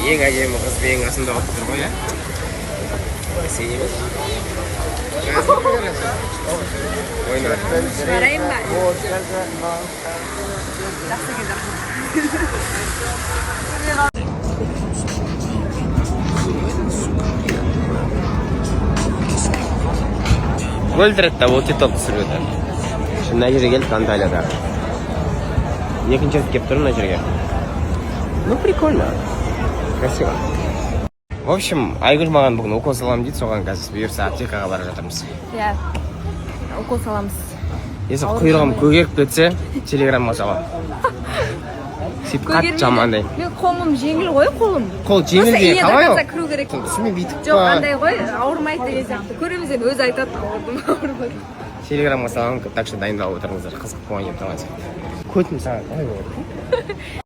Ең әдемі қыз ең қасында отырып тұр ғой, сен емес. Жарайым ба? Өлтіреді, ол тикток түсіреді. Мына жерге келіп Анталияда. Екінші рет келіп тұр мына жерге. Ну, прикольно. Красиво. В общем, Айгүл маған бүгін укол саламын дейді, соған қазір бұйырса аптекаға бара жатырмыз. Иә, укол саламыз. Если құйрығым көгеріп кетсе, телеграмға салам. Сөйтіп қатты жамандай. Мен қолым жеңіл ғой, қолым. Қол жеңіл де, қалай ол? кіру керек. Түсіме бүйтіп Жоқ, андай ғой, ауырмайды деген сияқты. Көреміз енді өзі айтады, ауырдым, ауырмады. Телеграмға салам, так что дайындалып отырыңыздар, қызық болған деп тұрған сияқты. Көтім саған қалай болады?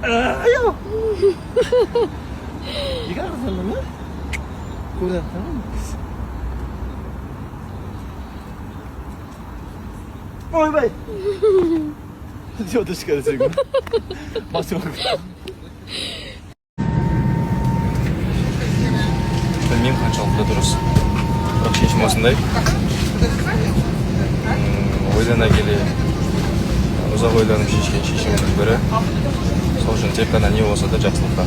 Ayo. Ikan kesana mı? Kurang tamam mı? Oy bay. Diyordu çıkarı 지금. 마지막. білмеймін қаншалықты дұрыс. Бірақ шешім осындай. Ойлана келе ұзақ ойланып шешкен шешімнің бірі. Сол үшін тек қана не болса да жақсылыққа.